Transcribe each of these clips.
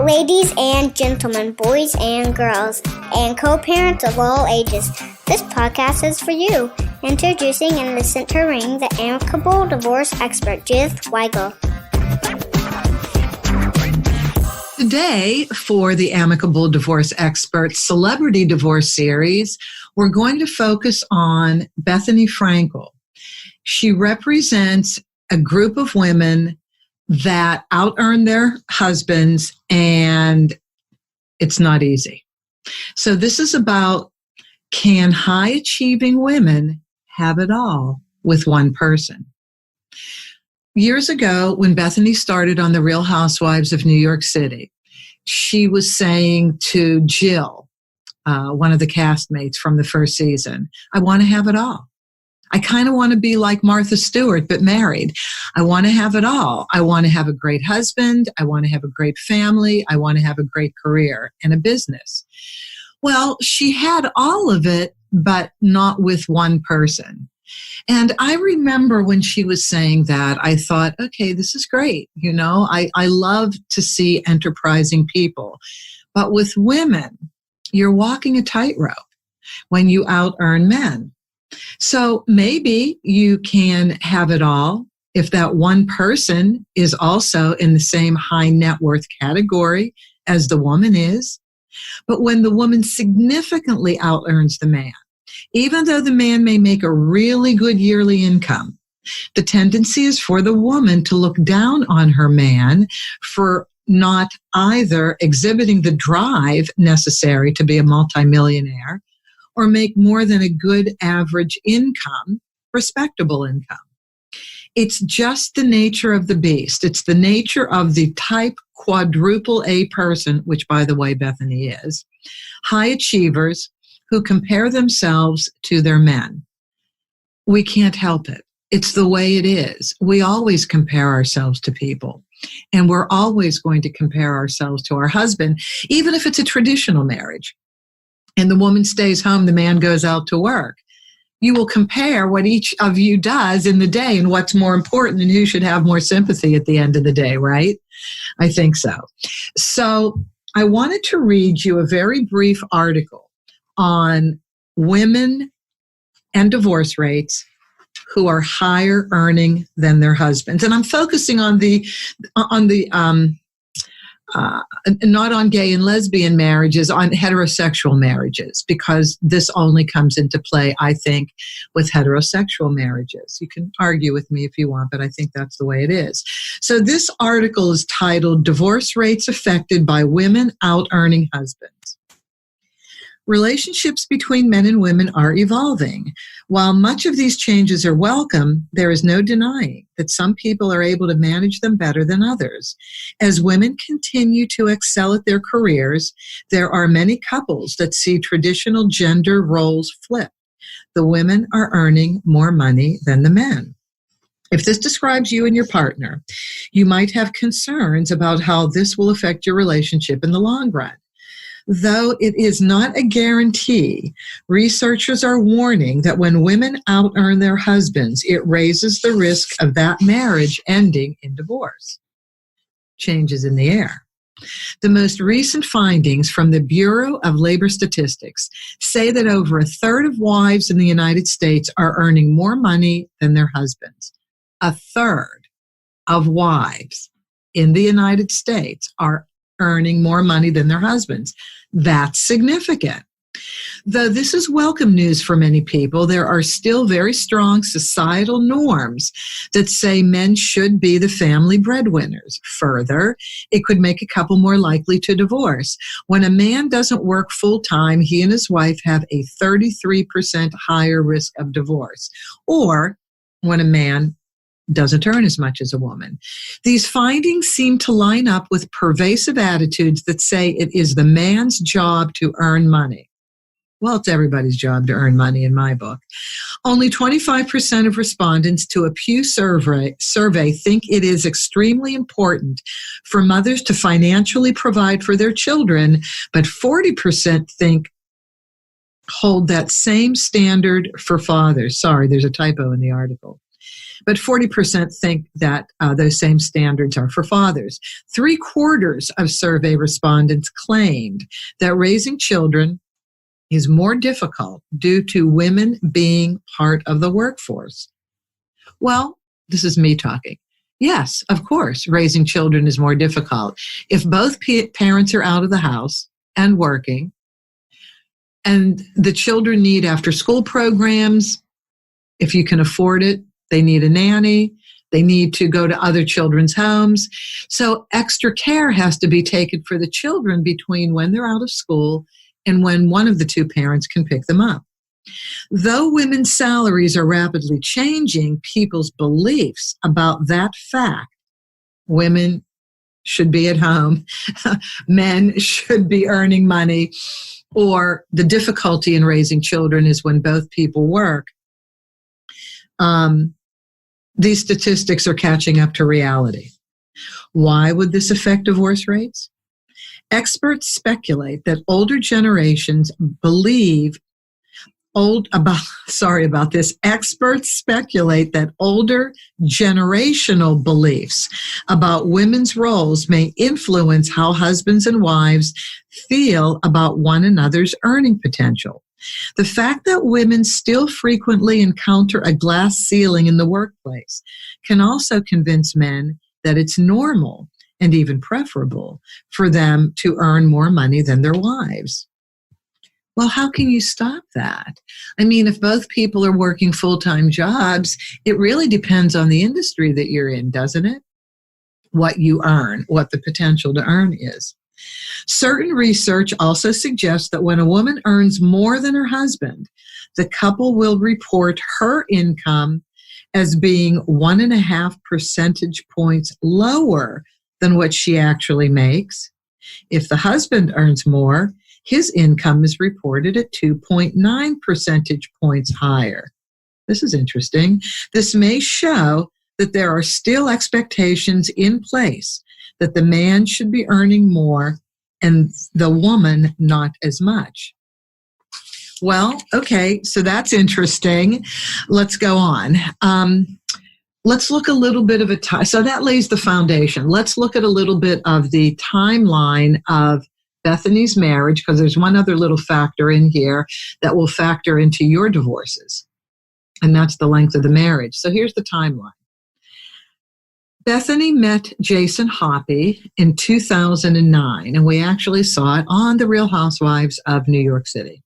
Ladies and gentlemen, boys and girls, and co-parents of all ages, this podcast is for you. Introducing and the centering the Amicable divorce expert, Judith Weigel. Today, for the Amicable Divorce Expert Celebrity Divorce Series, we're going to focus on Bethenny Frankel. She represents a group of women that out-earn their husbands, and it's not easy. So this is about, can high-achieving women have it all with one person? Years ago, when Bethenny started on The Real Housewives of New York City, she was saying to Jill, one of the castmates from the first season, I want to have it all. I kind of want to be like Martha Stewart, but married. I want to have it all. I want to have a great husband. I want to have a great family. I want to have a great career and a business. Well, she had all of it, but not with one person. And I remember when she was saying that, I thought, okay, this is great. You know, I love to see enterprising people. But with women, you're walking a tightrope when you out-earn men. So maybe you can have it all if that one person is also in the same high net worth category as the woman is. But when the woman significantly out-earns the man, even though the man may make a really good yearly income, the tendency is for the woman to look down on her man for not either exhibiting the drive necessary to be a multimillionaire or make more than a good average income, respectable income. It's just the nature of the beast. It's the nature of the type quadruple A person, which, by the way, Bethenny is, high achievers who compare themselves to their men. We can't help it. It's the way it is. We always compare ourselves to people, and we're always going to compare ourselves to our husband, even if it's a traditional marriage. And the woman stays home, the man goes out to work. You will compare what each of you does in the day and what's more important and who should have more sympathy at the end of the day, right? I think so. So I wanted to read you a very brief article on women and divorce rates who are higher earning than their husbands. And I'm focusing on not on gay and lesbian marriages, on heterosexual marriages, because this only comes into play, I think, with heterosexual marriages. You can argue with me if you want, but I think that's the way it is. So this article is titled, Divorce Rates Affected by Women Out-Earning Husbands. Relationships between men and women are evolving. While much of these changes are welcome, there is no denying that some people are able to manage them better than others. As women continue to excel at their careers, there are many couples that see traditional gender roles flip. The women are earning more money than the men. If this describes you and your partner, you might have concerns about how this will affect your relationship in the long run. Though it is not a guarantee, researchers are warning that when women out-earn their husbands, it raises the risk of that marriage ending in divorce. Changes in the air. The most recent findings from the Bureau of Labor Statistics say that over a third of wives in the United States are earning more money than their husbands. A third of wives in the United States are earning more money than their husbands. That's significant. Though this is welcome news for many people, there are still very strong societal norms that say men should be the family breadwinners. Further, it could make a couple more likely to divorce. When a man doesn't work full-time, he and his wife have a 33% higher risk of divorce. Or when a man doesn't earn as much as a woman. These findings seem to line up with pervasive attitudes that say it is the man's job to earn money. Well, it's everybody's job to earn money in my book. Only 25% of respondents to a Pew survey think it is extremely important for mothers to financially provide for their children, but 40% hold that same standard for fathers. Sorry, there's a typo in the article. But 40% think that those same standards are for fathers. 3/4 of survey respondents claimed that raising children is more difficult due to women being part of the workforce. Well, this is me talking. Yes, of course, raising children is more difficult. If both parents are out of the house and working, and the children need after-school programs, if you can afford it, they need a nanny, they need to go to other children's homes. So extra care has to be taken for the children between when they're out of school and when one of the two parents can pick them up. Though women's salaries are rapidly changing people's beliefs about that fact, women should be at home, men should be earning money, or the difficulty in raising children is when both people work. These statistics are catching up to reality. Why would this affect divorce rates? Experts speculate that older generations Experts speculate that older generational beliefs about women's roles may influence how husbands and wives feel about one another's earning potential. The fact that women still frequently encounter a glass ceiling in the workplace can also convince men that it's normal and even preferable for them to earn more money than their wives. Well, how can you stop that? I mean, if both people are working full-time jobs, it really depends on the industry that you're in, doesn't it? What you earn, what the potential to earn is. Certain research also suggests that when a woman earns more than her husband, the couple will report her income as being 1.5 percentage points lower than what she actually makes. If the husband earns more, his income is reported at 2.9 percentage points higher. This is interesting. This may show that there are still expectations in place that the man should be earning more and the woman not as much. Well, okay, so that's interesting. Let's go on. Let's look a little bit of so that lays the foundation. Let's look at a little bit of the timeline of Bethenny's marriage, because there's one other little factor in here that will factor into your divorces, and that's the length of the marriage. So here's the timeline. Bethenny met Jason Hoppy in 2009, and we actually saw it on The Real Housewives of New York City.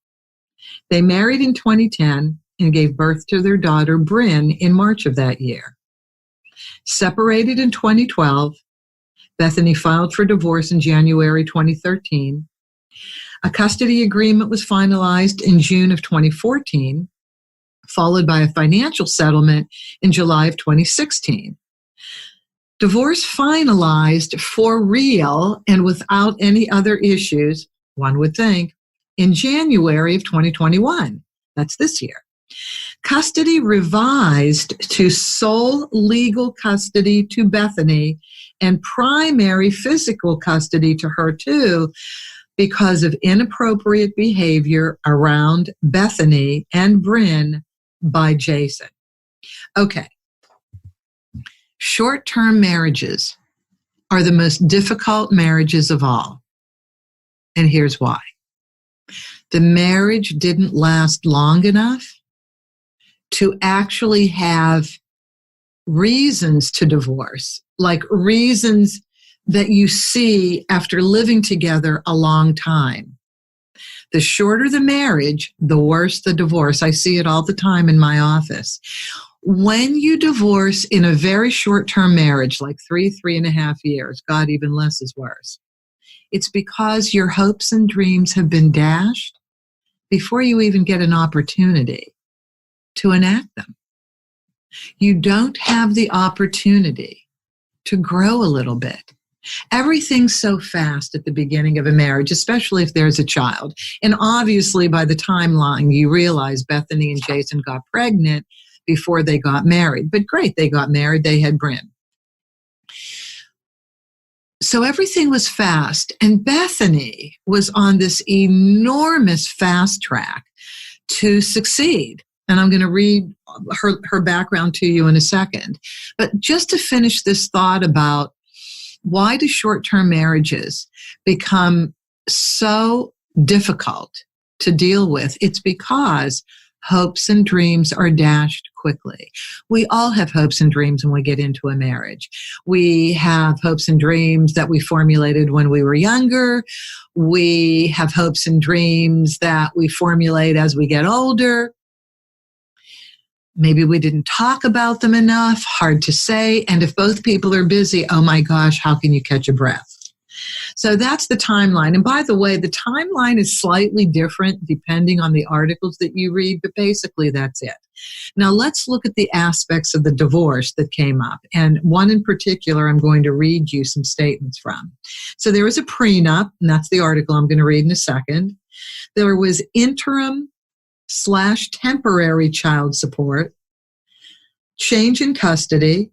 They married in 2010 and gave birth to their daughter, Bryn, in March of that year. Separated in 2012, Bethenny filed for divorce in January 2013. A custody agreement was finalized in June of 2014, followed by a financial settlement in July of 2016. Divorce finalized for real and without any other issues, one would think, in January of 2021. That's this year. Custody revised to sole legal custody to Bethenny and primary physical custody to her too, because of inappropriate behavior around Bethenny and Bryn by Jason. Okay. Short-term marriages are the most difficult marriages of all. And here's why. The marriage didn't last long enough to actually have reasons to divorce, like reasons that you see after living together a long time. The shorter the marriage, the worse the divorce. I see it all the time in my office. When you divorce in a very short-term marriage, like 3.5 years, God, even less is worse, it's because your hopes and dreams have been dashed before you even get an opportunity to enact them. You don't have the opportunity to grow a little bit. Everything's so fast at the beginning of a marriage, especially if there's a child. And obviously, by the timeline, you realize Bethenny and Jason got pregnant before they got married. But great, they got married, they had Bryn. So everything was fast, and Bethenny was on this enormous fast track to succeed. And I'm going to read her background to you in a second. But just to finish this thought about why do short-term marriages become so difficult to deal with, it's because hopes and dreams are dashed quickly. We all have hopes and dreams when we get into a marriage. We have hopes and dreams that we formulated when we were younger. We have hopes and dreams that we formulate as we get older. Maybe we didn't talk about them enough, hard to say. And if both people are busy, oh my gosh, how can you catch a breath? So that's the timeline. And by the way, the timeline is slightly different depending on the articles that you read, but basically that's it. Now let's look at the aspects of the divorce that came up. And one in particular, I'm going to read you some statements from. So there was a prenup, and that's the article I'm going to read in a second. There was interim/temporary child support, change in custody,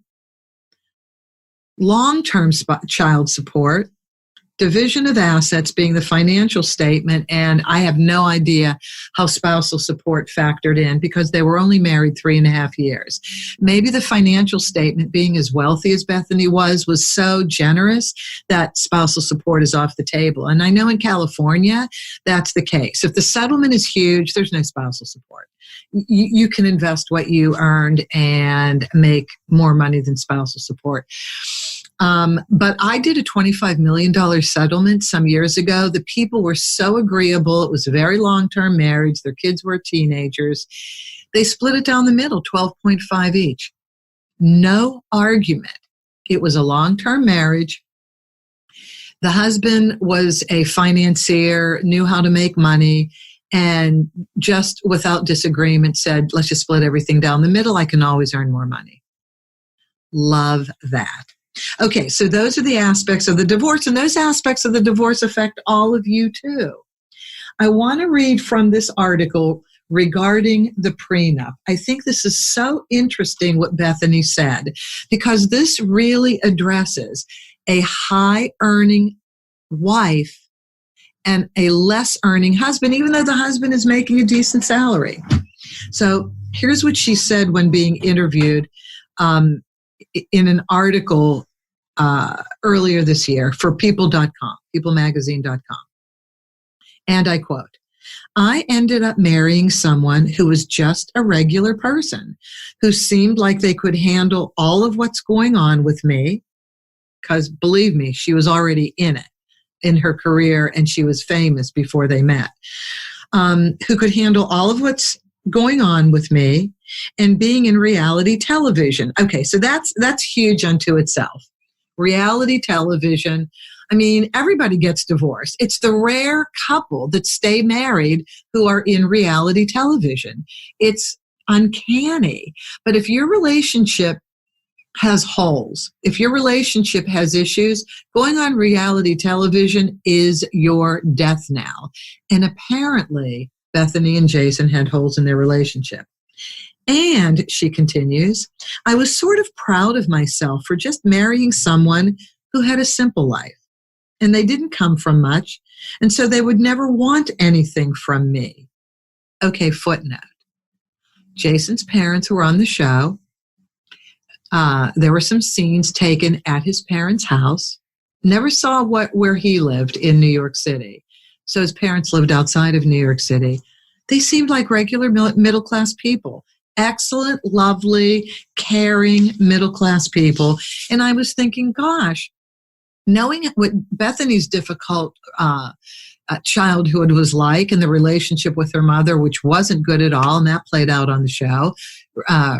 long-term child support, division of assets being the financial statement, and I have no idea how spousal support factored in because they were only married 3.5 years. Maybe the financial statement, being as wealthy as Bethenny was so generous that spousal support is off the table. And I know in California, that's the case. If the settlement is huge, there's no spousal support. You can invest what you earned and make more money than spousal support. But I did a $25 million settlement some years ago. The people were so agreeable. It was a very long-term marriage. Their kids were teenagers. They split it down the middle, 12.5 each. No argument. It was a long-term marriage. The husband was a financier, knew how to make money, and just without disagreement said, let's just split everything down the middle. I can always earn more money. Love that. Okay, so those are the aspects of the divorce, and those aspects of the divorce affect all of you too. I want to read from this article regarding the prenup. I think this is so interesting what Bethenny said, because this really addresses a high-earning wife and a less-earning husband, even though the husband is making a decent salary. So here's what she said when being interviewed in an article earlier this year for people.com, peoplemagazine.com. And I quote, I ended up marrying someone who was just a regular person, who seemed like they could handle all of what's going on with me, because believe me, she was already in it, in her career, and she was famous before they met, who could handle all of what's going on with me and being in reality television. Okay, so that's huge unto itself. Reality television. I mean, everybody gets divorced. It's the rare couple that stay married who are in reality television. It's uncanny. But if your relationship has holes, if your relationship has issues, going on reality television is your death knell. And apparently, Bethenny and Jason had holes in their relationship. And, she continues, I was sort of proud of myself for just marrying someone who had a simple life. And they didn't come from much, and so they would never want anything from me. Okay, footnote. Jason's parents were on the show. There were some scenes taken at his parents' house. Never saw where he lived in New York City. So his parents lived outside of New York City. They seemed like regular middle-class people. Excellent, lovely, caring, middle-class people. And I was thinking, gosh, knowing what Bethenny's difficult childhood was like and the relationship with her mother, which wasn't good at all, and that played out on the show,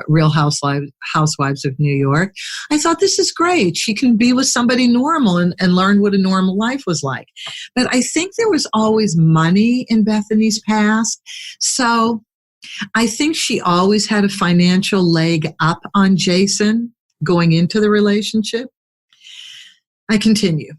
Real Housewives of New York, I thought, this is great. She can be with somebody normal and learn what a normal life was like. But I think there was always money in Bethenny's past. So I think she always had a financial leg up on Jason going into the relationship. I continue.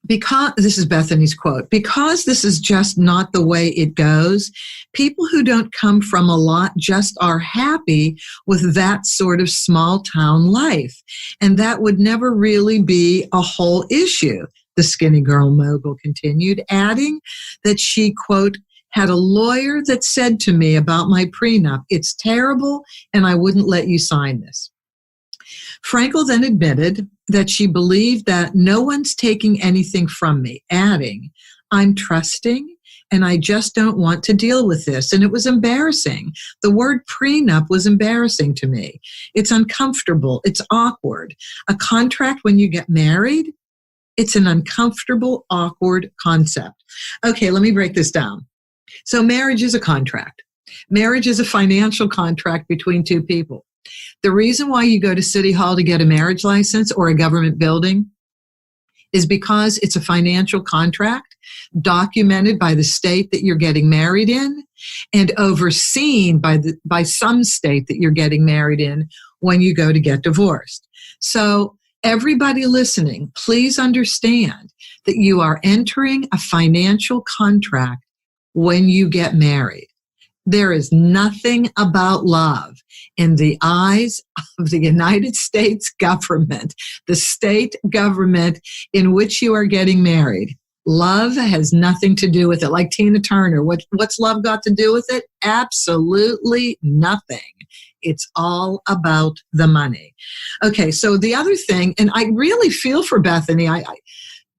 Because, this is Bethenny's quote, because this is just not the way it goes, people who don't come from a lot just are happy with that sort of small town life. And that would never really be a whole issue, the skinny girl mogul continued, adding that she, quote, had a lawyer that said to me about my prenup, "It's terrible, and I wouldn't let you sign this." Frankel then admitted that she believed that no one's taking anything from me, adding, "I'm trusting and I just don't want to deal with this." And it was embarrassing. The word prenup was embarrassing to me. It's uncomfortable. It's awkward. A contract when you get married, it's an uncomfortable, awkward concept. Okay, let me break this down. So marriage is a contract. Marriage is a financial contract between two people. The reason why you go to City Hall to get a marriage license or a government building is because it's a financial contract documented by the state that you're getting married in and overseen by some state that you're getting married in when you go to get divorced. So everybody listening, please understand that you are entering a financial contract when you get married. There is nothing about love in the eyes of the United States government, the state government in which you are getting married. Love has nothing to do with it. Like Tina Turner, what's love got to do with it? Absolutely nothing. It's all about the money. Okay, so the other thing, and I really feel for Bethenny.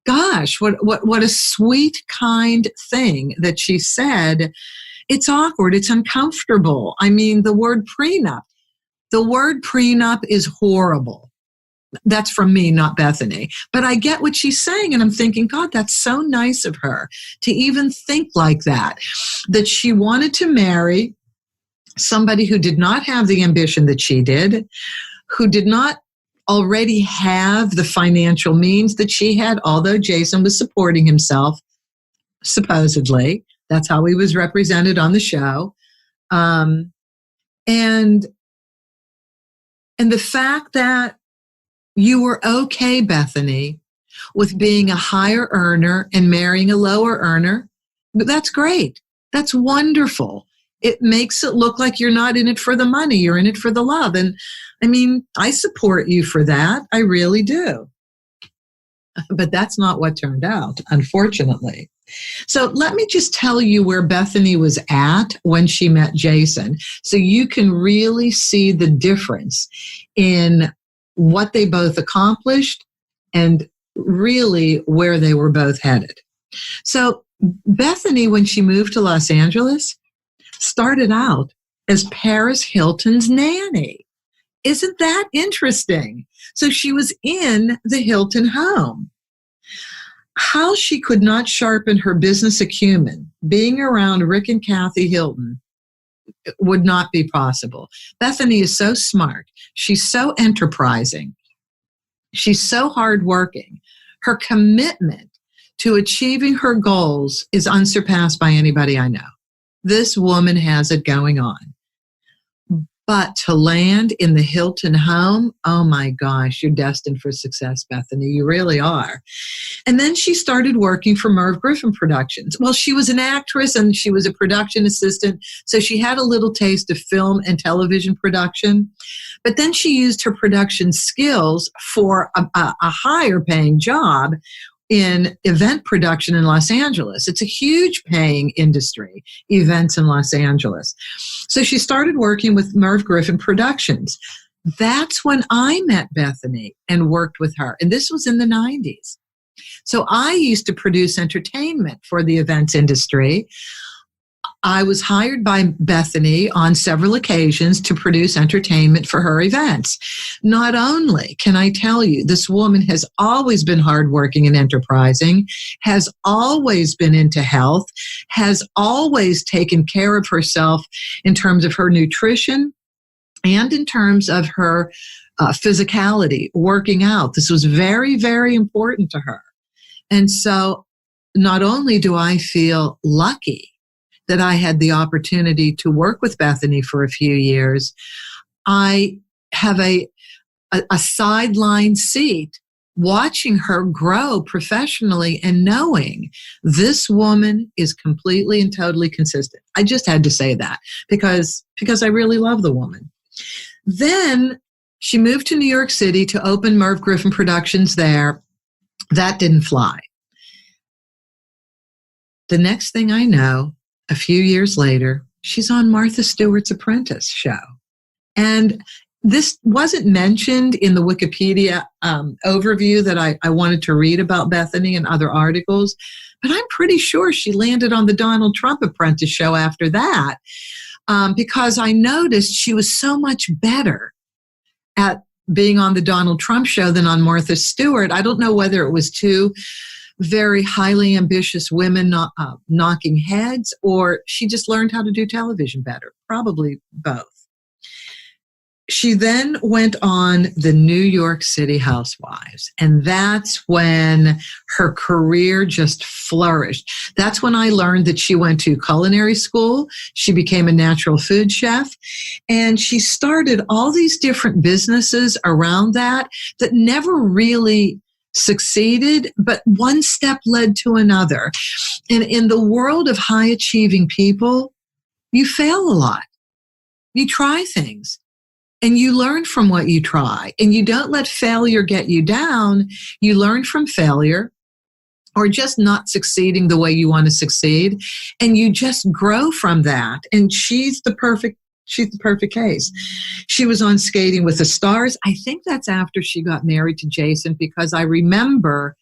Gosh, what a sweet, kind thing that she said. It's awkward. It's uncomfortable. I mean, the word prenup is horrible. That's from me, not Bethenny. But I get what she's saying, and I'm thinking, God, that's so nice of her to even think like that she wanted to marry somebody who did not have the ambition that she did, who did not already have the financial means that she had, although Jason was supporting himself, supposedly. That's how he was represented on the show. And the fact that you were okay, Bethenny, with being a higher earner and marrying a lower earner, that's great. That's wonderful. It makes it look like you're not in it for the money. You're in it for the love. And I mean, I support you for that. I really do. But that's not what turned out, unfortunately. So let me just tell you where Bethenny was at when she met Jason, so you can really see the difference in what they both accomplished and really where they were both headed. So Bethenny, when she moved to Los Angeles, started out as Paris Hilton's nanny. Isn't that interesting? So she was in the Hilton home. How she could not sharpen her business acumen being around Rick and Kathy Hilton would not be possible. Bethenny is so smart. She's so enterprising. She's so hardworking. Her commitment to achieving her goals is unsurpassed by anybody I know. This woman has it going on. But to land in the Hilton home, oh my gosh, you're destined for success, Bethenny. You really are. And then she started working for Merv Griffin Productions. Well, she was an actress and she was a production assistant, so she had a little taste of film and television production. But then she used her production skills for a higher paying job in event production in Los Angeles. It's a huge paying industry, events in Los Angeles. So she started working with Merv Griffin Productions. That's when I met Bethenny and worked with her. And this was in the 90s. So I used to produce entertainment for the events industry. I was hired by Bethenny on several occasions to produce entertainment for her events. Not only can I tell you, this woman has always been hardworking and enterprising, has always been into health, has always taken care of herself in terms of her nutrition and in terms of her physicality, working out. This was very, very important to her. And so not only do I feel lucky that I had the opportunity to work with Bethenny for a few years, I have a sideline seat watching her grow professionally and knowing this woman is completely and totally consistent. I just had to say that because I really love the woman. Then she moved to New York City to open Merv Griffin Productions there. That didn't fly. The next thing I know, a few years later, she's on Martha Stewart's Apprentice show. And this wasn't mentioned in the Wikipedia overview that I wanted to read about Bethenny and other articles, but I'm pretty sure she landed on the Donald Trump Apprentice show after that, because I noticed she was so much better at being on the Donald Trump show than on Martha Stewart. I don't know whether it was two very highly ambitious women knocking heads, or she just learned how to do television better. Probably both. She then went on the New York City Housewives, and that's when her career just flourished. That's when I learned that she went to culinary school. She became a natural food chef, and she started all these different businesses around that never really succeeded, but one step led to another. And in the world of high achieving people, you fail a lot. You try things. And you learn from what you try, and you don't let failure get you down. You learn from failure or just not succeeding the way you want to succeed, and you just grow from that. And she's the perfect case. She was on Skating with the Stars. I think that's after she got married to Jason, because I remember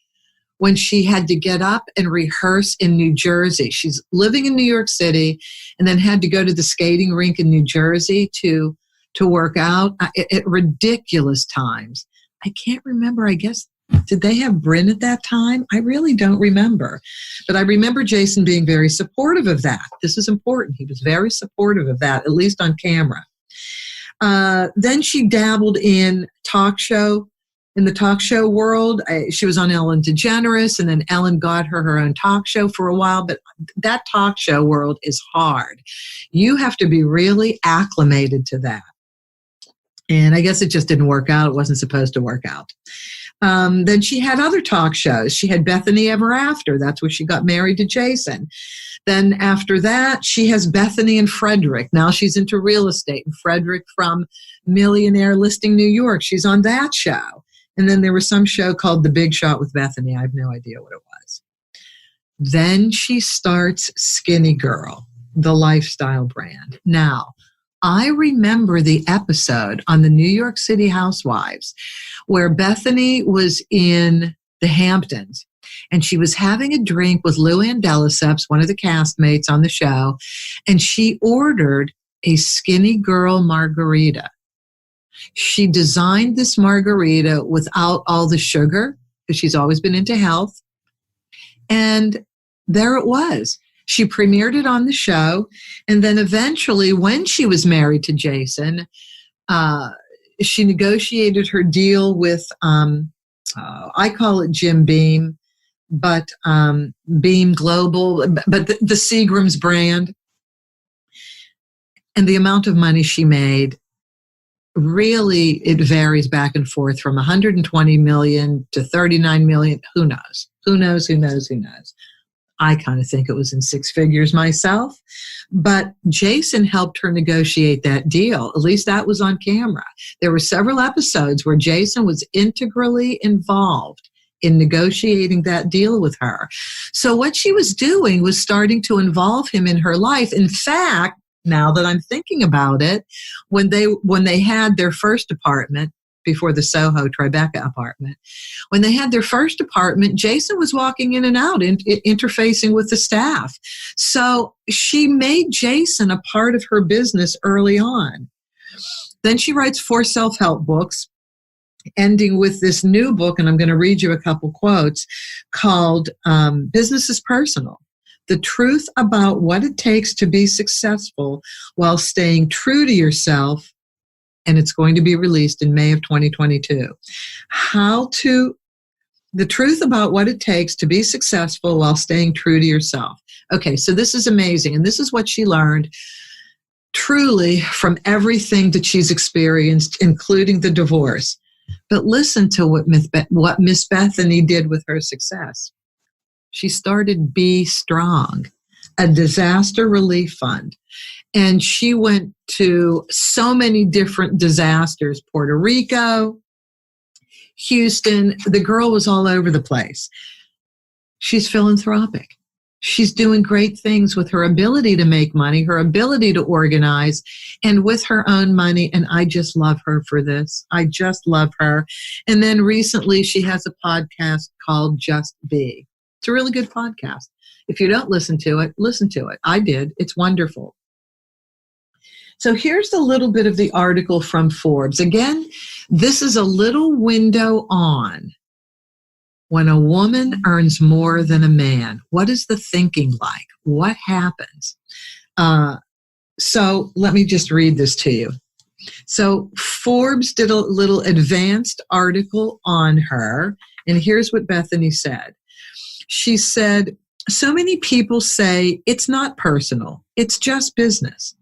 when she had to get up and rehearse in New Jersey. She's living in New York City and then had to go to the skating rink in New Jersey to work out at ridiculous times. I can't remember. I guess, did they have Bryn at that time? I really don't remember. But I remember Jason being very supportive of that. This is important. He was very supportive of that, at least on camera. Then she dabbled in the talk show world. She was on Ellen DeGeneres, and then Ellen got her own talk show for a while. But that talk show world is hard. You have to be really acclimated to that. And I guess it just didn't work out. It wasn't supposed to work out. Then she had other talk shows. She had Bethenny Ever After. That's where she got married to Jason. Then after that, she has Bethenny and Frederick. Now she's into real estate. And Frederick from Millionaire Listing New York. She's on that show. And then there was some show called The Big Shot with Bethenny. I have no idea what it was. Then she starts Skinny Girl, the lifestyle brand. Now, I remember the episode on the New York City Housewives where Bethenny was in the Hamptons and she was having a drink with Lou Ann Deliceps, one of the castmates on the show, and she ordered a Skinny Girl margarita. She designed this margarita without all the sugar because she's always been into health. And there it was. She premiered it on the show, and then eventually, when she was married to Jason, she negotiated her deal with, I call it Jim Beam, but Beam Global, but the Seagram's brand. And the amount of money she made, really, it varies back and forth from 120 million to 39 million. Who knows? Who knows? Who knows? Who knows? I kind of think it was in six figures myself, but Jason helped her negotiate that deal. At least that was on camera. There were several episodes where Jason was integrally involved in negotiating that deal with her. So what she was doing was starting to involve him in her life. In fact, now that I'm thinking about it, when they had their first apartment, before the Soho Tribeca apartment. When they had their first apartment, Jason was walking in and out, interfacing with the staff. So she made Jason a part of her business early on. Then she writes 4 self-help books, ending with this new book, and I'm going to read you a couple quotes, called Business is Personal. The truth about what it takes to be successful while staying true to yourself, and it's going to be released in May of 2022. The truth about what it takes to be successful while staying true to yourself. Okay, so this is amazing, and this is what she learned truly from everything that she's experienced, including the divorce. But listen to what Miss Bethenny did with her success. She started Be Strong, a disaster relief fund. And she went to so many different disasters, Puerto Rico, Houston. The girl was all over the place. She's philanthropic. She's doing great things with her ability to make money, her ability to organize, and with her own money. And I just love her for this. I just love her. And then recently she has a podcast called Just Be. It's a really good podcast. If you don't listen to it, listen to it. I did. It's wonderful. So here's a little bit of the article from Forbes. Again, this is a little window on when a woman earns more than a man. What is the thinking like? What happens? So let me just read this to you. So Forbes did a little advanced article on her, and here's what Bethenny said. She said, so many people say it's not personal, it's just business.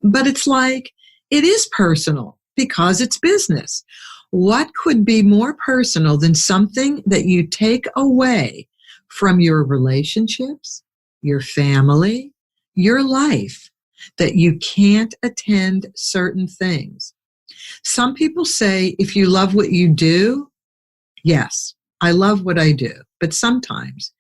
But it's like, it is personal because it's business. What could be more personal than something that you take away from your relationships, your family, your life, that you can't attend certain things? Some people say, if you love what you do, yes, I love what I do. But sometimes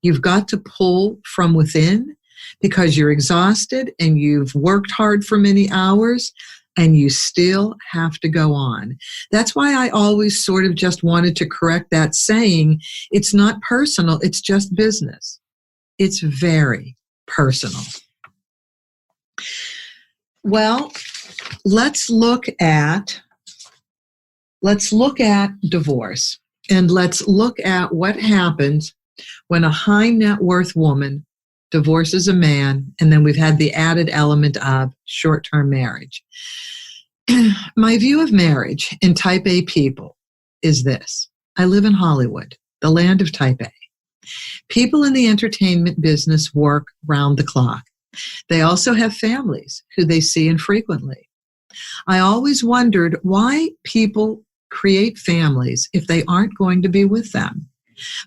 you've got to pull from within because you're exhausted and you've worked hard for many hours and you still have to go on. That's why I always sort of just wanted to correct that saying, it's not personal, it's just business. It's very personal. Well, let's look at divorce, and let's look at what happens when a high net worth woman divorces a man, and then we've had the added element of short-term marriage. My view of marriage in type A people is this. I live in Hollywood, the land of type A. People in the entertainment business work round the clock. They also have families who they see infrequently. I always wondered why people create families if they aren't going to be with them.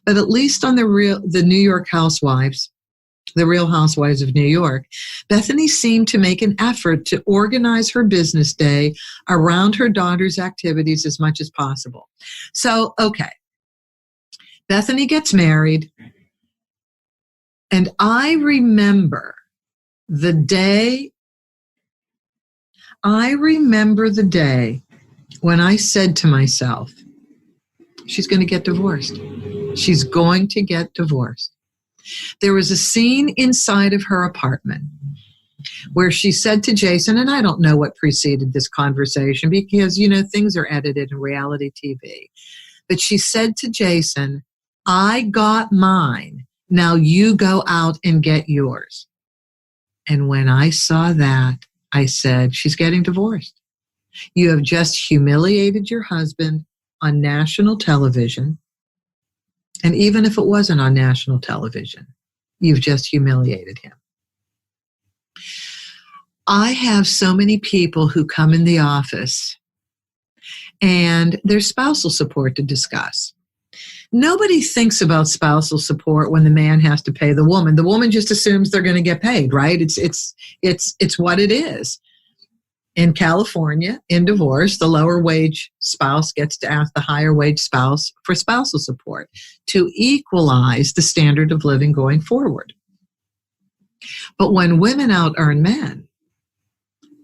But at least on the New York Housewives, the Real Housewives of New York, Bethenny seemed to make an effort to organize her business day around her daughter's activities as much as possible. So, okay, Bethenny gets married, and I remember the day when I said to myself, she's going to get divorced. She's going to get divorced. There was a scene inside of her apartment where she said to Jason, and I don't know what preceded this conversation because, things are edited in reality TV. But she said to Jason, I got mine. Now you go out and get yours. And when I saw that, I said, she's getting divorced. You have just humiliated your husband on national television. And even if it wasn't on national television, you've just humiliated him. I have so many people who come in the office and there's spousal support to discuss. Nobody thinks about spousal support when the man has to pay the woman. The woman just assumes they're going to get paid, right? It's what it is. In California, in divorce, the lower wage spouse gets to ask the higher wage spouse for spousal support to equalize the standard of living going forward. But when women out-earn men,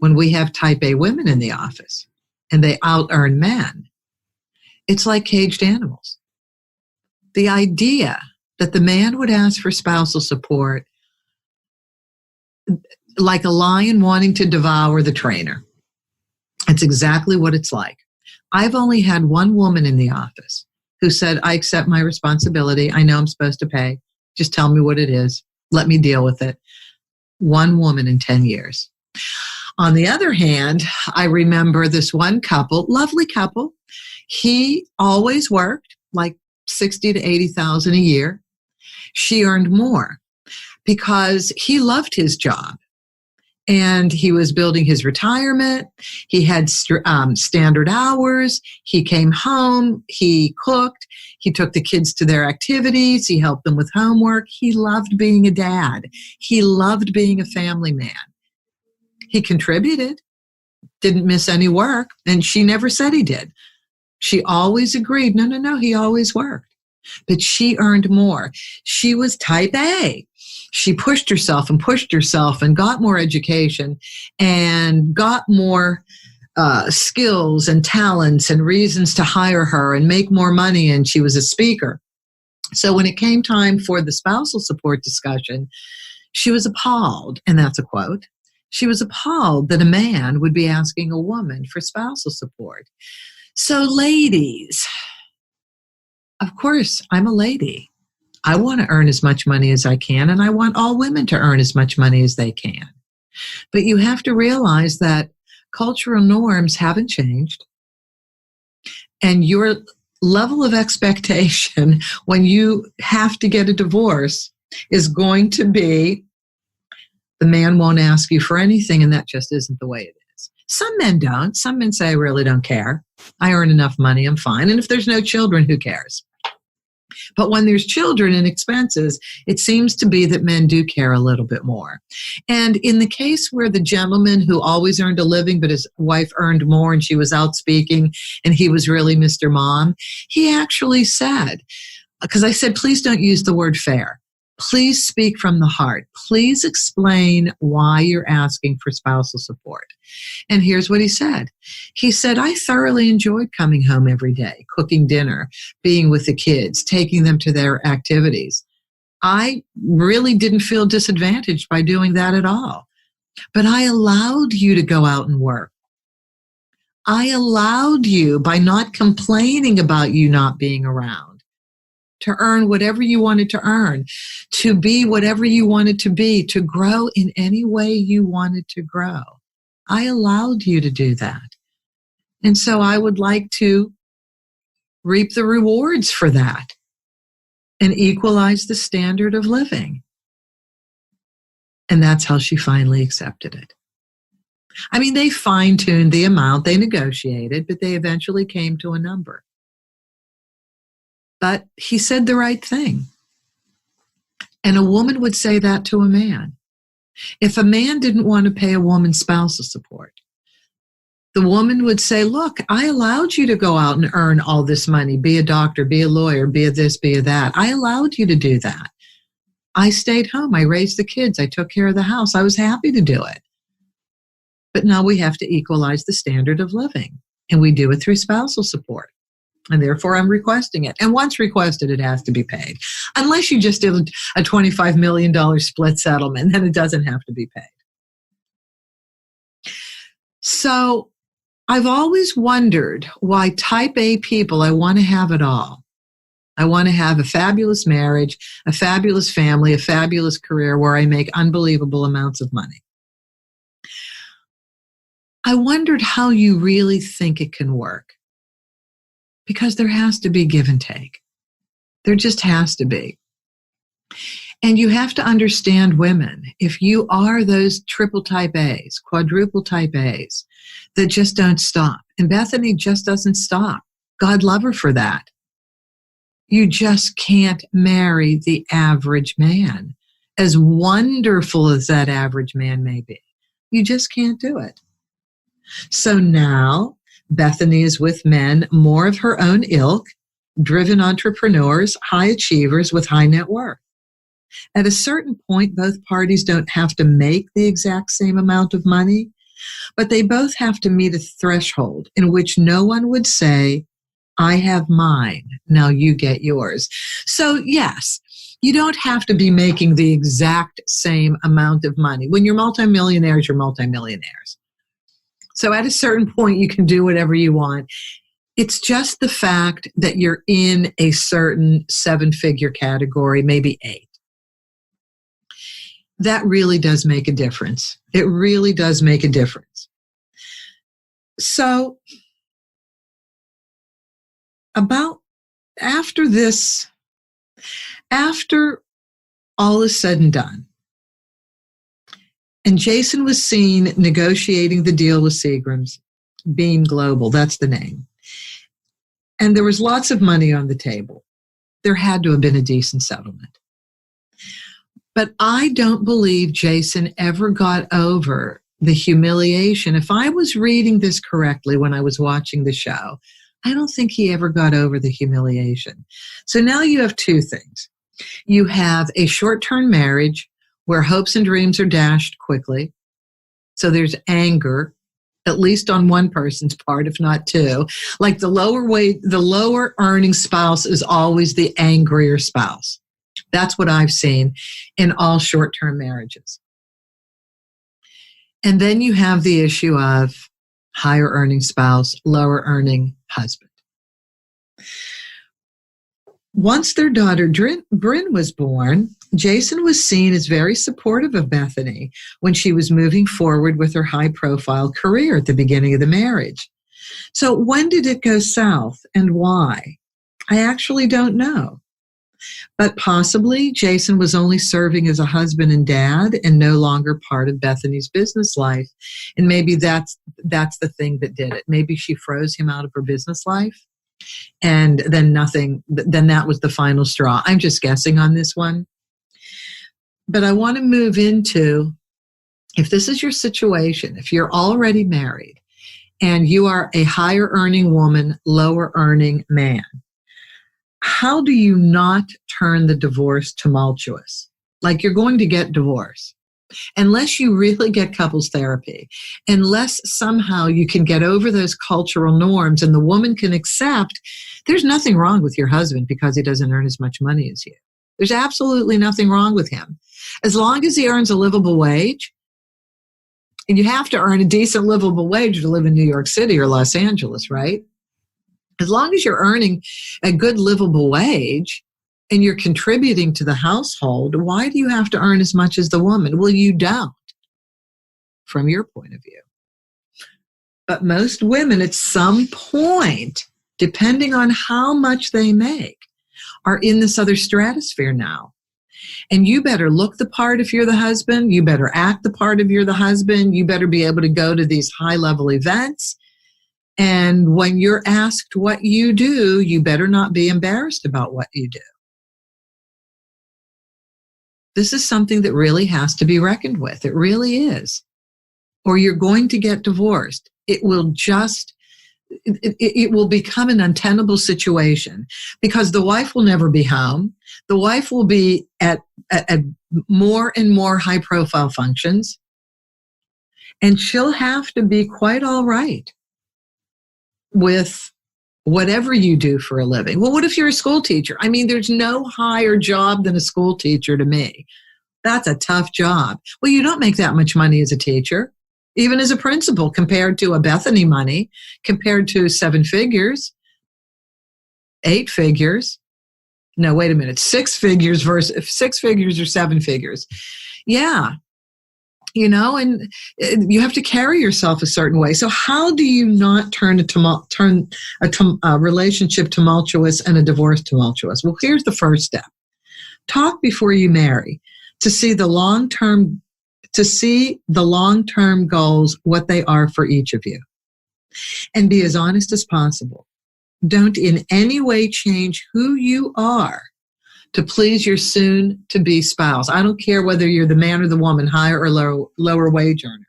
when we have type A women in the office and they out-earn men, it's like caged animals. The idea that the man would ask for spousal support like a lion wanting to devour the trainer. It's exactly what it's like. I've only had one woman in the office who said, I accept my responsibility. I know I'm supposed to pay. Just tell me what it is. Let me deal with it. One woman in 10 years. On the other hand, I remember this one couple, lovely couple. He always worked like 60 to 80,000 a year. She earned more because he loved his job and he was building his retirement. He had standard hours. He came home. He cooked. He took the kids to their activities. He helped them with homework. He loved being a dad. He loved being a family man. He contributed, didn't miss any work, and she never said he did. She always agreed, no, he always worked. But she earned more. She was type A. she pushed herself and got more education and got more skills and talents and reasons to hire her and make more money, and she was a speaker. So when it came time for the spousal support discussion, she was appalled, and that's a quote, she was appalled that a man would be asking a woman for spousal support. So ladies, of course, I'm a lady. I want to earn as much money as I can, and I want all women to earn as much money as they can. But you have to realize that cultural norms haven't changed, and your level of expectation when you have to get a divorce is going to be the man won't ask you for anything, and that just isn't the way it is. Some men don't. Some men say, I really don't care. I earn enough money, I'm fine. And if there's no children, who cares? But when there's children and expenses, it seems to be that men do care a little bit more. And in the case where the gentleman who always earned a living, but his wife earned more and she was out speaking and he was really Mr. Mom, he actually said, because I said, please don't use the word fair. Please speak from the heart. Please explain why you're asking for spousal support. And here's what he said. He said, I thoroughly enjoyed coming home every day, cooking dinner, being with the kids, taking them to their activities. I really didn't feel disadvantaged by doing that at all. But I allowed you to go out and work. I allowed you, by not complaining about you not being around, to earn whatever you wanted to earn, to be whatever you wanted to be, to grow in any way you wanted to grow. I allowed you to do that. And so I would like to reap the rewards for that and equalize the standard of living. And that's how she finally accepted it. I mean, they fine-tuned the amount, they negotiated, but they eventually came to a number. But he said the right thing. And a woman would say that to a man. If a man didn't want to pay a woman spousal support, the woman would say, look, I allowed you to go out and earn all this money, be a doctor, be a lawyer, be a this, be a that. I allowed you to do that. I stayed home. I raised the kids. I took care of the house. I was happy to do it. But now we have to equalize the standard of living, and we do it through spousal support. And therefore, I'm requesting it. And once requested, it has to be paid. Unless you just did a $25 million split settlement, then it doesn't have to be paid. So I've always wondered why type A people, I want to have it all. I want to have a fabulous marriage, a fabulous family, a fabulous career where I make unbelievable amounts of money. I wondered how you really think it can work. Because there has to be give and take. There just has to be. And you have to understand women. If you are those triple type A's, quadruple type A's, that just don't stop. And Bethenny just doesn't stop. God love her for that. You just can't marry the average man. As wonderful as that average man may be. You just can't do it. So now, Bethenny is with men more of her own ilk, driven entrepreneurs, high achievers with high net worth. At a certain point, both parties don't have to make the exact same amount of money, but they both have to meet a threshold in which no one would say, I have mine, now you get yours. So yes, you don't have to be making the exact same amount of money. When you're multimillionaires, you're multimillionaires. So at a certain point, you can do whatever you want. It's just the fact that you're in a certain 7-figure category, maybe 8. That really does make a difference. It really does make a difference. So about after all is said and done, and Jason was seen negotiating the deal with Seagram's, Beam Global, that's the name. And there was lots of money on the table. There had to have been a decent settlement. But I don't believe Jason ever got over the humiliation. If I was reading this correctly when I was watching the show, I don't think he ever got over the humiliation. So now you have two things. You have a short-term marriage where hopes and dreams are dashed quickly. So there's anger, at least on one person's part, if not two. Like the lower earning spouse is always the angrier spouse. That's what I've seen in all short-term marriages. And then you have the issue of higher earning spouse, lower earning husband. Once their daughter Bryn was born, Jason was seen as very supportive of Bethenny when she was moving forward with her high-profile career at the beginning of the marriage. So when did it go south and why? I actually don't know. But possibly Jason was only serving as a husband and dad and no longer part of Bethenny's business life. And maybe that's the thing that did it. Maybe she froze him out of her business life. And then that was the final straw. I'm just guessing on this one. But I want to move into, if this is your situation, if you're already married and you are a higher earning woman, lower earning man, how do you not turn the divorce tumultuous? Like you're going to get divorced. Unless you really get couples therapy, unless somehow you can get over those cultural norms and the woman can accept there's nothing wrong with your husband because he doesn't earn as much money as you. There's absolutely nothing wrong with him. As long as he earns a livable wage, and you have to earn a decent livable wage to live in New York City or Los Angeles, right? As long as you're earning a good livable wage, and you're contributing to the household, why do you have to earn as much as the woman? Well, you don't, from your point of view. But most women at some point, depending on how much they make, are in this other stratosphere now. And you better look the part if you're the husband. You better act the part if you're the husband. You better be able to go to these high-level events. And when you're asked what you do, you better not be embarrassed about what you do. This is something that really has to be reckoned with. It really is. Or you're going to get divorced. It will become an untenable situation because the wife will never be home. The wife will be at more and more high profile functions. And she'll have to be quite all right with whatever you do for a living. Well, what if you're a school teacher? I mean, there's no higher job than a school teacher to me. That's a tough job. Well, you don't make that much money as a teacher, even as a principal, compared to a Bethenny money, compared to 7 figures, 8 figures. No, wait a minute. 6 figures versus 6 figures or 7 figures. Yeah. You know, and you have to carry yourself a certain way. So how do you not turn a relationship tumultuous and a divorce tumultuous? Well, here's the first step. Talk before you marry to see the long-term goals, what they are for each of you. And be as honest as possible. Don't in any way change who you are to please your soon-to-be spouse. I don't care whether you're the man or the woman, higher or lower wage earner.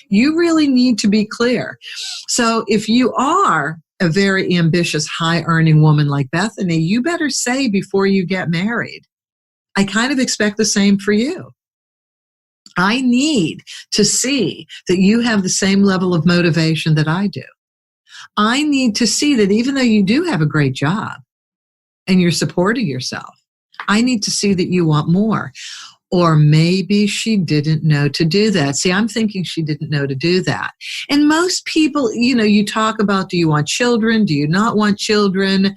You really need to be clear. So if you are a very ambitious, high-earning woman like Bethenny, you better say before you get married, I kind of expect the same for you. I need to see that you have the same level of motivation that I do. I need to see that even though you do have a great job and you're supporting yourself, I need to see that you want more. Or maybe she didn't know to do that. See, I'm thinking she didn't know to do that. And most people, you know, you talk about, do you want children? Do you not want children?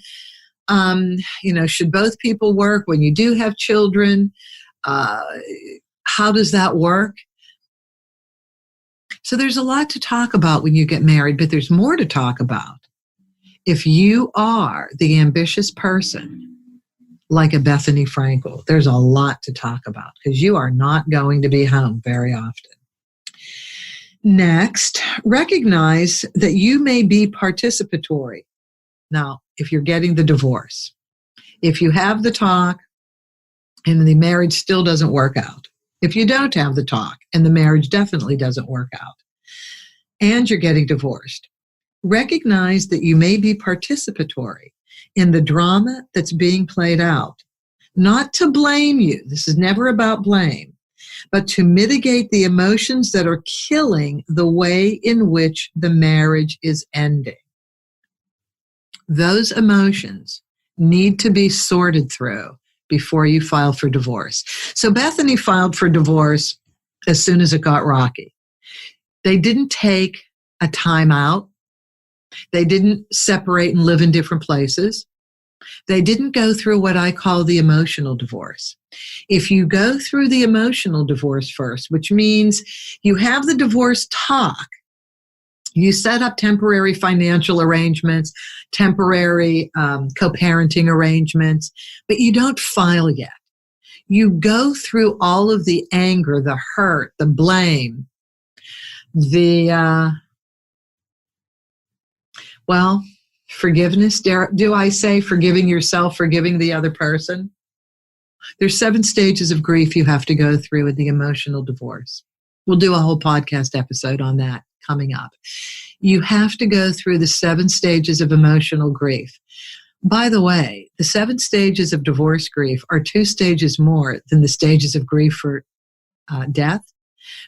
Should both people work when you do have children? How does that work? So there's a lot to talk about when you get married, but there's more to talk about. If you are the ambitious person, like a Bethenny Frankel, there's a lot to talk about because you are not going to be home very often. Next, recognize that you may be participatory. Now, if you're getting the divorce, if you have the talk and the marriage still doesn't work out, if you don't have the talk and the marriage definitely doesn't work out, and you're getting divorced, recognize that you may be participatory in the drama that's being played out. Not to blame you. This is never about blame. but to mitigate the emotions that are killing the way in which the marriage is ending. Those emotions need to be sorted through before you file for divorce. So Bethenny filed for divorce as soon as it got rocky. They didn't take a time out. They didn't separate and live in different places. They didn't go through what I call the emotional divorce. If you go through the emotional divorce first, which means you have the divorce talk, you set up temporary financial arrangements, temporary co-parenting arrangements, but you don't file yet. You go through all of the anger, the hurt, the blame, forgiveness. Do I say forgiving yourself, forgiving the other person? There's 7 stages of grief you have to go through in the emotional divorce. We'll do a whole podcast episode on that coming up. You have to go through the 7 stages of emotional grief. By the way, the 7 stages of divorce grief are 2 stages more than the stages of grief for death,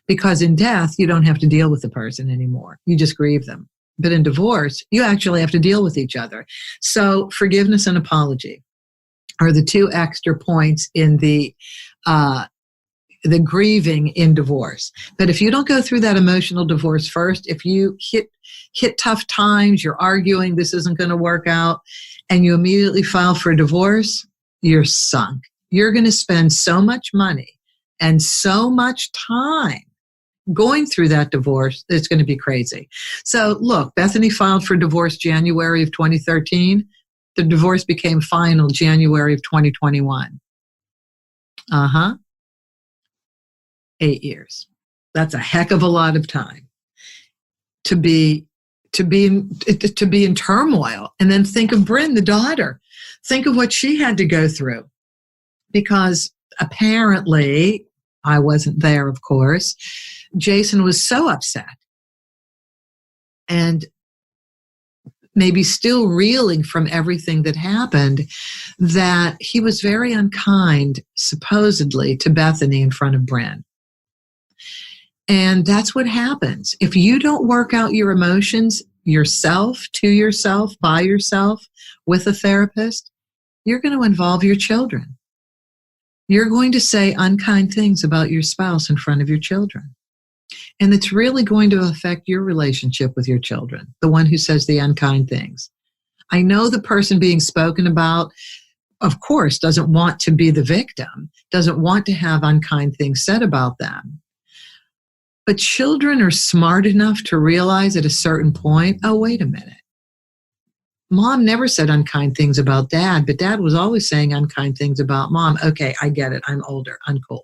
because in death, you don't have to deal with the person anymore. You just grieve them. But in divorce, you actually have to deal with each other. So forgiveness and apology are the 2 extra points in the grieving in divorce. But if you don't go through that emotional divorce first, if you hit tough times, you're arguing, this isn't going to work out, and you immediately file for divorce, you're sunk. You're going to spend so much money and so much time going through that divorce, it's going to be crazy. So look, Bethenny filed for divorce January of 2013. The divorce became final January of 2021. 8 years. That's a heck of a lot of time to be in turmoil. And then think of Bryn, the daughter. Think of what she had to go through, because apparently, I wasn't there, of course, Jason was so upset and maybe still reeling from everything that happened that he was very unkind, supposedly, to Bethenny in front of Bryn. And that's what happens. If you don't work out your emotions yourself, to yourself, by yourself, with a therapist, you're going to involve your children. You're going to say unkind things about your spouse in front of your children. And it's really going to affect your relationship with your children, the one who says the unkind things. I know the person being spoken about, of course, doesn't want to be the victim, doesn't want to have unkind things said about them. But children are smart enough to realize at a certain point, oh, wait a minute. Mom never said unkind things about Dad, but Dad was always saying unkind things about Mom. Okay, I get it. I'm older. Uncool.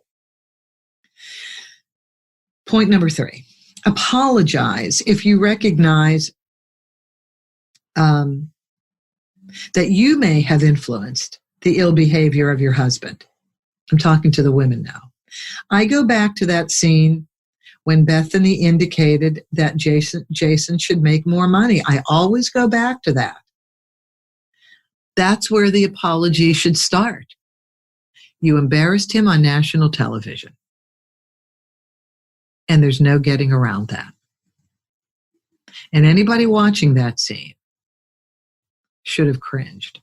Point number 3, apologize if you recognize that you may have influenced the ill behavior of your husband. I'm talking to the women now. I go back to that scene when Bethenny indicated that Jason should make more money. I always go back to that. That's where the apology should start. You embarrassed him on national television. And there's no getting around that. And anybody watching that scene should have cringed.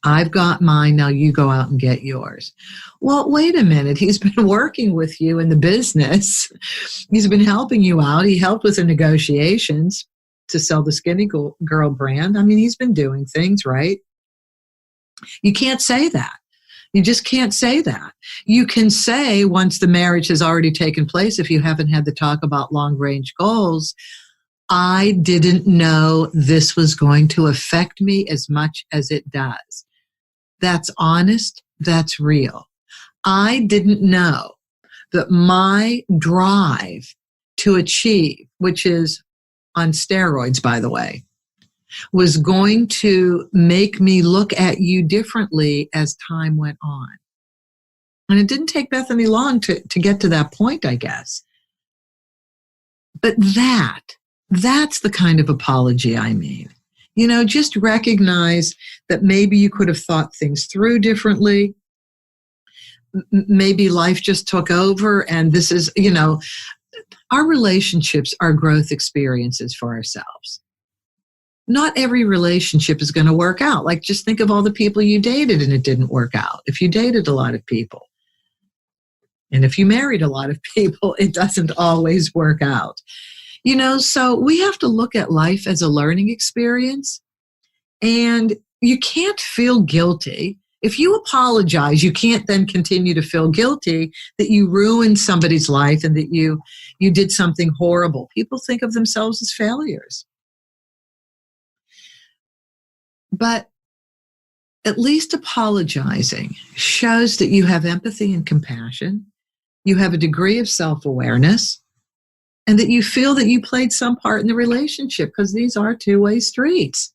I've got mine, now you go out and get yours. Well, wait a minute. He's been working with you in the business. He's been helping you out. He helped with the negotiations to sell the Skinny Girl brand. I mean, he's been doing things, right? You can't say that. You just can't say that. You can say once the marriage has already taken place, if you haven't had the talk about long-range goals, I didn't know this was going to affect me as much as it does. That's honest. That's real. I didn't know that my drive to achieve, which is on steroids, by the way, was going to make me look at you differently as time went on. And it didn't take Bethenny long to get to that point, I guess. But that's the kind of apology I mean. You know, just recognize that maybe you could have thought things through differently. maybe life just took over, and this is, our relationships are growth experiences for ourselves. Not every relationship is going to work out. Like, just think of all the people you dated and it didn't work out. If you dated a lot of people, and if you married a lot of people, it doesn't always work out. So we have to look at life as a learning experience, and you can't feel guilty. If you apologize, you can't then continue to feel guilty that you ruined somebody's life and that you did something horrible. People think of themselves as failures. But at least apologizing shows that you have empathy and compassion, you have a degree of self-awareness, and that you feel that you played some part in the relationship, because these are two-way streets.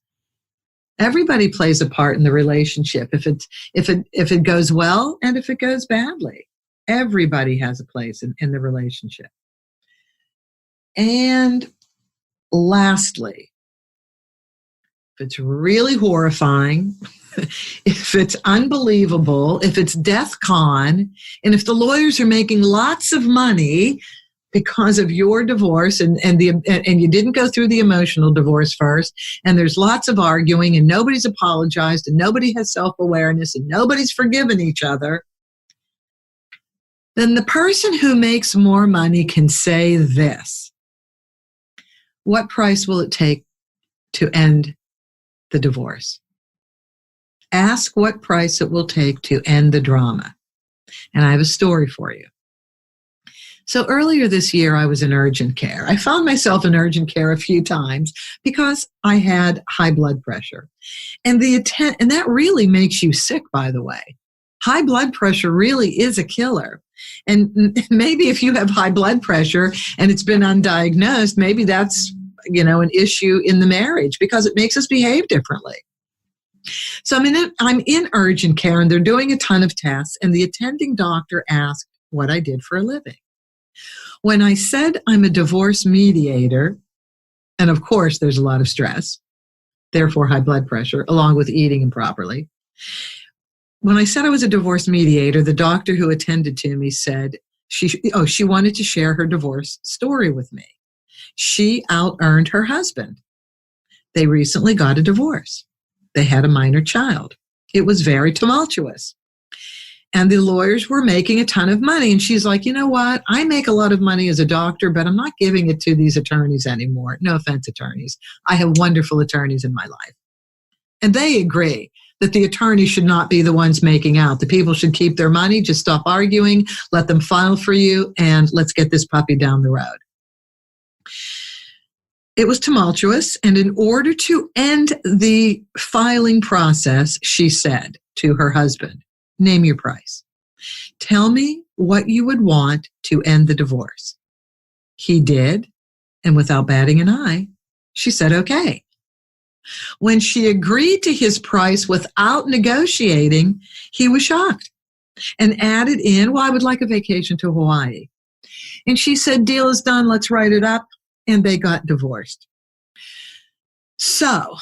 Everybody plays a part in the relationship, if it goes well and if it goes badly. Everybody has a place in the relationship. And lastly, if it's really horrifying, if it's unbelievable, if it's death con, and if the lawyers are making lots of money because of your divorce, and you didn't go through the emotional divorce first, and there's lots of arguing, and nobody's apologized, and nobody has self-awareness, and nobody's forgiven each other, then the person who makes more money can say this: what price will it take to end the divorce? Ask what price it will take to end the drama. And I have a story for you. So earlier this year, I was in urgent care. I found myself in urgent care a few times because I had high blood pressure. And that really makes you sick, by the way. High blood pressure really is a killer. And maybe if you have high blood pressure and it's been undiagnosed, maybe that's, an issue in the marriage, because it makes us behave differently. So I'm in urgent care, and they're doing a ton of tests, and the attending doctor asked what I did for a living. When I said I'm a divorce mediator, and of course there's a lot of stress, therefore high blood pressure, along with eating improperly. When I said I was a divorce mediator, the doctor who attended to me said she wanted to share her divorce story with me. She out-earned her husband. They recently got a divorce. They had a minor child. It was very tumultuous. And the lawyers were making a ton of money. And she's like, you know what? I make a lot of money as a doctor, but I'm not giving it to these attorneys anymore. No offense, attorneys. I have wonderful attorneys in my life. And they agree that the attorneys should not be the ones making out. The people should keep their money, just stop arguing, let them file for you, and let's get this puppy down the road. It was tumultuous, and in order to end the filing process, she said to her husband, name your price. Tell me what you would want to end the divorce. He did, and without batting an eye, she said, okay. When she agreed to his price without negotiating, he was shocked and added in, well, I would like a vacation to Hawaii. And she said, deal is done, let's write it up. And they got divorced. So,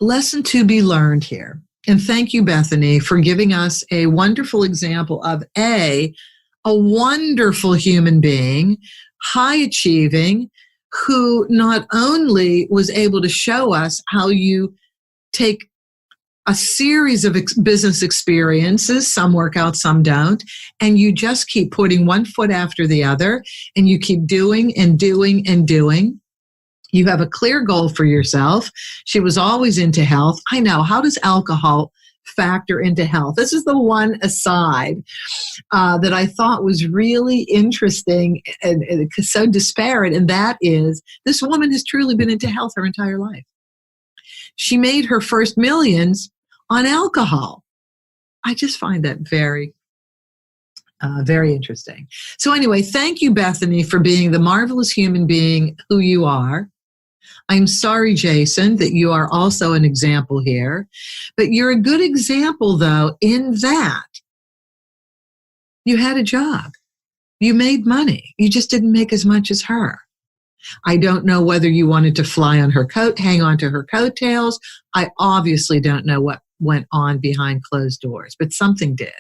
lesson to be learned here. And thank you, Bethenny, for giving us a wonderful example of a wonderful human being, high achieving, who not only was able to show us how you take a series of business experiences, some work out, some don't, and you just keep putting one foot after the other, and you keep doing and doing and doing. You have a clear goal for yourself. She was always into health. I know. How does alcohol factor into health? This is the one aside that I thought was really interesting and so disparate, and that is this woman has truly been into health her entire life. She made her first millions on alcohol. I just find that very, very interesting. So anyway, thank you, Bethenny, for being the marvelous human being who you are. I'm sorry, Jason, that you are also an example here, but you're a good example, though, in that you had a job. You made money. You just didn't make as much as her. I don't know whether you wanted to fly on her coat, hang on to her coattails. I obviously don't know what went on behind closed doors, but something did,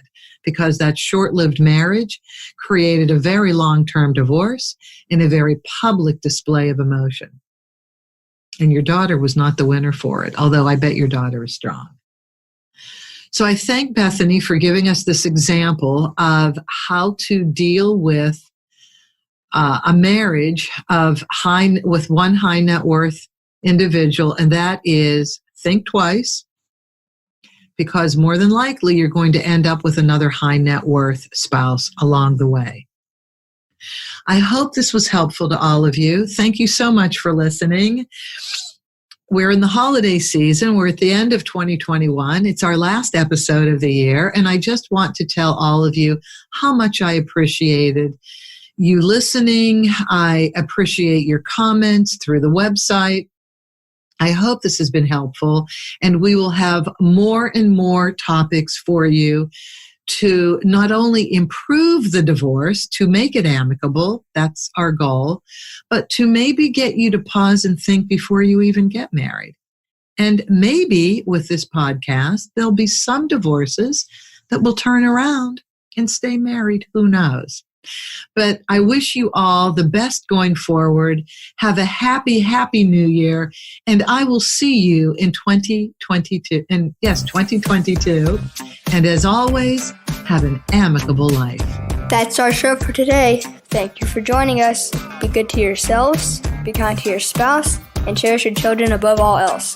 because that short-lived marriage created a very long-term divorce and a very public display of emotion. And your daughter was not the winner for it, although I bet your daughter is strong. So I thank Bethenny for giving us this example of how to deal with a marriage with one high net worth individual, and that is think twice, because more than likely you're going to end up with another high net worth spouse along the way. I hope this was helpful to all of you. Thank you so much for listening. We're in the holiday season. We're at the end of 2021. It's our last episode of the year, and I just want to tell all of you how much I appreciated you listening. I appreciate your comments through the website. I hope this has been helpful, and we will have more and more topics for you to not only improve the divorce, to make it amicable, that's our goal, but to maybe get you to pause and think before you even get married. And maybe with this podcast, there'll be some divorces that will turn around and stay married. Who knows? But I wish you all the best going forward. Have a happy, happy new year. And I will see you in 2022. And yes, 2022. And as always, have an amicable life. That's our show for today. Thank you for joining us. Be good to yourselves, be kind to your spouse, and cherish your children above all else.